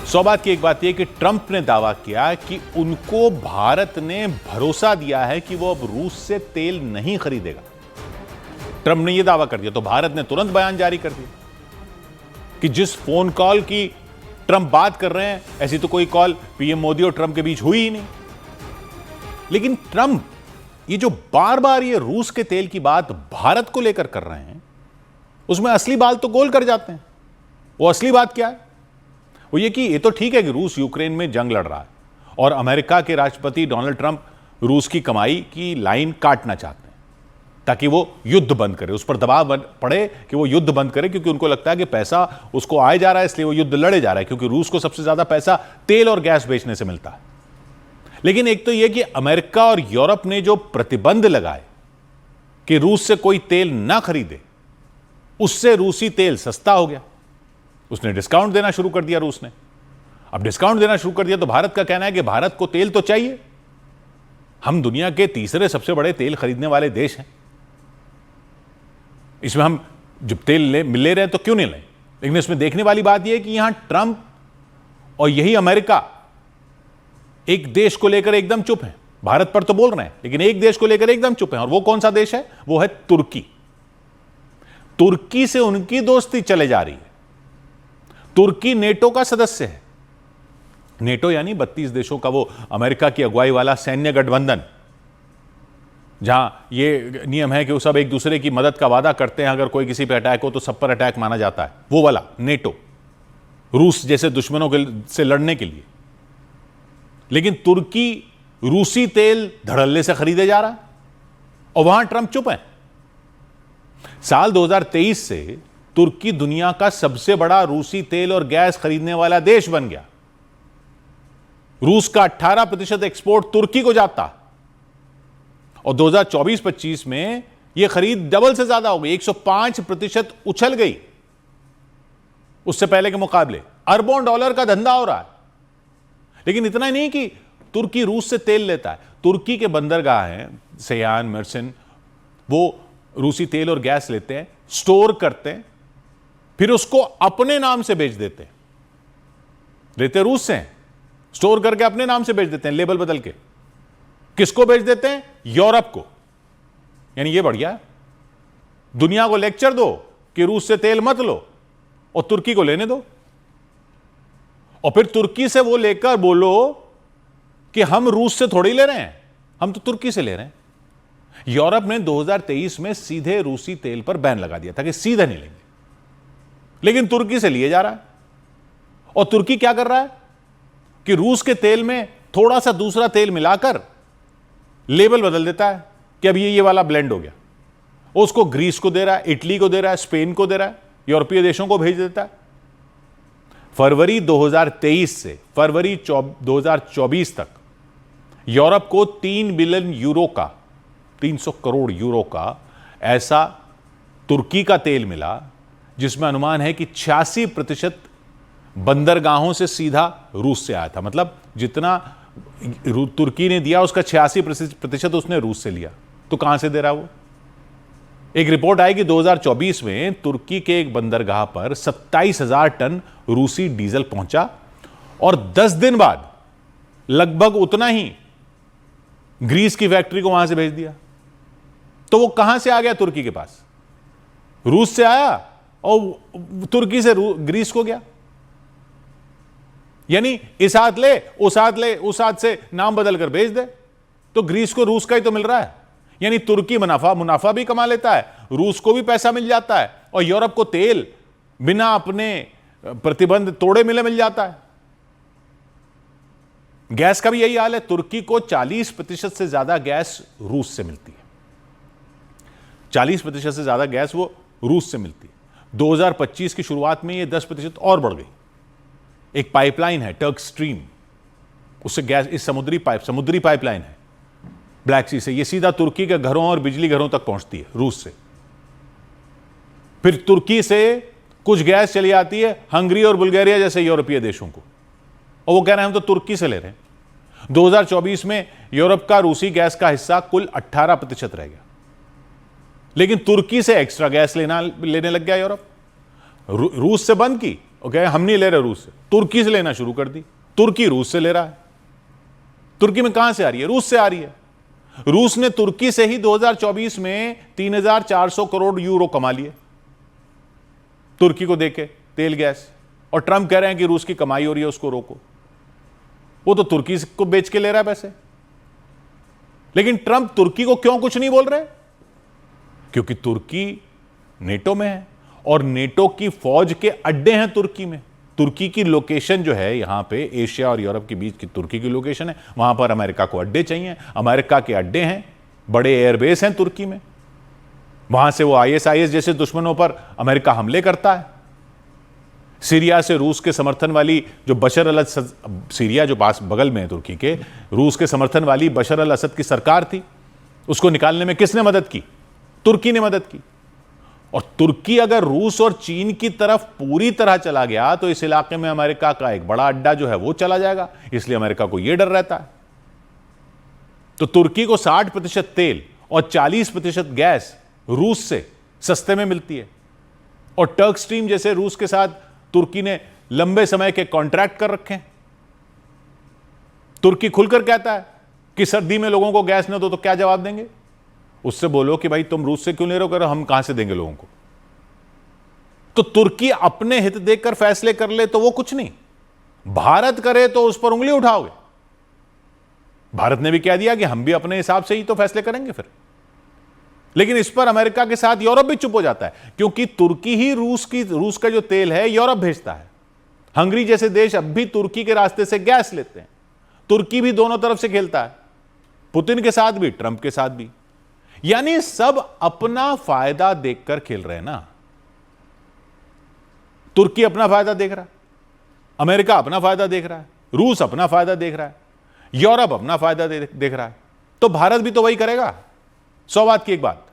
सौ बात की एक बात यह कि ट्रंप ने दावा किया कि उनको भारत ने भरोसा दिया है कि वो अब रूस से तेल नहीं खरीदेगा। ट्रंप ने यह दावा कर दिया तो भारत ने तुरंत बयान जारी कर दिया कि जिस फोन कॉल की ट्रंप बात कर रहे हैं ऐसी तो कोई कॉल पीएम मोदी और ट्रंप के बीच हुई ही नहीं। लेकिन ट्रंप ये जो बार बार ये रूस के तेल की बात भारत को लेकर कर रहे हैं उसमें असली बात तो गोल कर जाते हैं। वो असली बात क्या है? वो ये कि ये तो ठीक है कि रूस यूक्रेन में जंग लड़ रहा है और अमेरिका के राष्ट्रपति डोनाल्ड ट्रंप रूस की कमाई की लाइन काटना चाहते हैं ताकि वो युद्ध बंद करे, उस पर दबाव पड़े कि वो युद्ध बंद करे, क्योंकि उनको लगता है कि पैसा उसको आए जा रहा है इसलिए वो युद्ध लड़े जा रहा है, क्योंकि रूस को सबसे ज्यादा पैसा तेल और गैस बेचने से मिलता है। लेकिन एक तो यह कि अमेरिका और यूरोप ने जो प्रतिबंध लगाए कि रूस से कोई तेल ना खरीदे, उससे रूसी तेल सस्ता हो गया। उसने डिस्काउंट देना शुरू कर दिया रूस ने। अब डिस्काउंट देना शुरू कर दिया तो भारत का कहना है कि भारत को तेल तो चाहिए, हम दुनिया के तीसरे सबसे बड़े तेल खरीदने वाले देश हैं, इसमें हम जब तेल ले रहे हैं तो क्यों नहीं लें। लेकिन इसमें देखने वाली बात यह है कि यहां ट्रंप और यही अमेरिका एक देश को लेकर एकदम चुप है। भारत पर तो बोल रहे हैं लेकिन एक देश को लेकर एकदम चुप है, और वो कौन सा देश है? वो है तुर्की। तुर्की से उनकी दोस्ती चले जा रही है। तुर्की नेटो का सदस्य है। नेटो यानी 32 देशों का वो अमेरिका की अगुवाई वाला सैन्य गठबंधन, जहां ये नियम है कि वो सब एक दूसरे की मदद का वादा करते हैं, अगर कोई किसी पर अटैक हो तो सब पर अटैक माना जाता है, वो वाला नेटो, रूस जैसे दुश्मनों से लड़ने के लिए। लेकिन तुर्की रूसी तेल धड़ल्ले से खरीदे जा रहा है और वहां ट्रंप चुप है। साल 2023 से तुर्की दुनिया का सबसे बड़ा रूसी तेल और गैस खरीदने वाला देश बन गया। रूस का 18% एक्सपोर्ट तुर्की को जाता और 2024-25 में यह खरीद डबल से ज्यादा हो गई, 105% उछल गई उससे पहले के मुकाबले। अरबों डॉलर का धंधा हो रहा है। लेकिन इतना ही नहीं कि तुर्की रूस से तेल लेता है, तुर्की के बंदरगाह हैं सयान, मर्सिन, वो रूसी तेल और गैस लेते हैं, स्टोर करते हैं, फिर उसको अपने नाम से बेच देते हैं। लेते रूस से, स्टोर करके अपने नाम से बेच देते हैं, लेबल बदल के। किसको बेच देते हैं? यूरोप को। यानी ये बढ़िया है, दुनिया को लेक्चर दो कि रूस से तेल मत लो और तुर्की को लेने दो, और फिर तुर्की से वो लेकर बोलो कि हम रूस से थोड़ी ले रहे हैं, हम तो तुर्की से ले रहे हैं। यूरोप ने 2023 में सीधे रूसी तेल पर बैन लगा दिया था कि सीधे नहीं लेंगे, लेकिन तुर्की से लिए जा रहा है। और तुर्की क्या कर रहा है कि रूस के तेल में थोड़ा सा दूसरा तेल मिलाकर लेबल बदल देता है कि अब ये वाला ब्लेंड हो गया। उसको ग्रीस को दे रहा है, इटली को दे रहा है, स्पेन को दे रहा है, यूरोपीय देशों को भेज देता है। फरवरी 2023 से फरवरी 2024 तक यूरोप को 3 बिलियन यूरो का, 300 करोड़ यूरो का ऐसा तुर्की का तेल मिला, जिसमें अनुमान है कि 86% बंदरगाहों से सीधा रूस से आया था। मतलब जितना तुर्की ने दिया उसका 86% उसने रूस से लिया। तो कहां से दे रहा वो? एक रिपोर्ट आई कि 2024 में तुर्की के एक बंदरगाह पर 27,000 टन रूसी डीजल पहुंचा और 10 दिन बाद लगभग उतना ही ग्रीस की फैक्ट्री को वहां से भेज दिया। तो वो कहां से आ गया? तुर्की के पास। रूस से आया और तुर्की से ग्रीस को गया। यानी इस हाथ ले, उस हाथ ले, उस हाथ से नाम बदल कर भेज दे, तो ग्रीस को रूस का ही तो मिल रहा है। यानी तुर्की मुनाफा भी कमा लेता है, रूस को भी पैसा मिल जाता है, और यूरोप को तेल बिना अपने प्रतिबंध तोड़े मिल जाता है। गैस का भी यही हाल है। तुर्की को 40% से ज्यादा गैस रूस से मिलती है। 40% से ज्यादा गैस वो रूस से मिलती है। 2025 की शुरुआत में ये 10% और बढ़ गई। एक पाइपलाइन है टर्क स्ट्रीम, उससे गैस, इस समुद्री पाइपलाइन है ब्लैक सी से, ये सीधा तुर्की के घरों और बिजली घरों तक पहुंचती है रूस से। फिर तुर्की से कुछ गैस चली आती है हंगरी और बुल्गारिया जैसे यूरोपीय देशों को, और वो कह रहे हैं हम तो तुर्की से ले रहे हैं। 2024 में यूरोप का रूसी गैस का हिस्सा कुल 18% रह गया। लेकिन तुर्की से एक्स्ट्रा गैस लेने लग गया यूरोप। रूस से बंद की ओके, हम नहीं ले रहे रूस से, तुर्की से लेना शुरू कर दी। तुर्की रूस से ले रहा है। तुर्की में कहां से आ रही है? रूस से आ रही है। रूस ने तुर्की से ही 2024 में 3,400 करोड़ यूरो कमा लिए तुर्की को देके तेल गैस। और ट्रंप कह रहे हैं कि रूस की कमाई हो रही है, उसको रोको। वो तो तुर्की को बेच के ले रहा है पैसे। लेकिन ट्रंप तुर्की को क्यों कुछ नहीं बोल रहे? क्योंकि तुर्की नेटो में है और नेटो की फौज के अड्डे हैं तुर्की में। तुर्की की लोकेशन जो है यहां पे एशिया और यूरोप के बीच की तुर्की की लोकेशन है, वहां पर अमेरिका को अड्डे चाहिए। अमेरिका के अड्डे हैं, बड़े एयरबेस हैं तुर्की में। वहां से वो आईएसआईएस जैसे दुश्मनों पर अमेरिका हमले करता है। सीरिया से रूस के समर्थन वाली जो बशर अल असद, सीरिया जो पास बगल में है तुर्की के, रूस के समर्थन वाली बशर अल असद की सरकार थी, उसको निकालने में किसने मदद की? तुर्की ने मदद की। और तुर्की अगर रूस और चीन की तरफ पूरी तरह चला गया तो इस इलाके में अमेरिका का एक बड़ा अड्डा जो है वो चला जाएगा। इसलिए अमेरिका को यह डर रहता है। तो तुर्की को 60% तेल और 40% गैस रूस से सस्ते में मिलती है। और टर्क स्ट्रीम जैसे रूस के साथ तुर्की ने लंबे समय के कॉन्ट्रैक्ट कर रखे हैं। तुर्की खुलकर कहता है कि सर्दी में लोगों को गैस न दो तो क्या जवाब देंगे? उससे बोलो कि भाई तुम रूस से क्यों ले रहे हो, हम कहां से देंगे लोगों को? तो तुर्की अपने हित देखकर फैसले कर ले तो वो कुछ नहीं, भारत करे तो उस पर उंगली उठाओगे। भारत ने भी कह दिया कि हम भी अपने हिसाब से ही तो फैसले करेंगे फिर। लेकिन इस पर अमेरिका के साथ यूरोप भी चुप हो जाता है, क्योंकि तुर्की ही रूस का जो तेल है यूरोप भेजता है। हंगरी जैसे देश अब भी तुर्की के रास्ते से गैस लेते हैं। तुर्की भी दोनों तरफ से खेलता है, पुतिन के साथ भी, ट्रंप के साथ भी। यानी सब अपना फायदा देखकर खेल रहे हैं ना। तुर्की अपना फायदा देख रहा है, अमेरिका अपना फायदा देख रहा है, रूस अपना फायदा देख रहा है, यूरोप अपना फायदा देख रहा है। तो भारत भी तो वही करेगा। 100 बात की एक बात,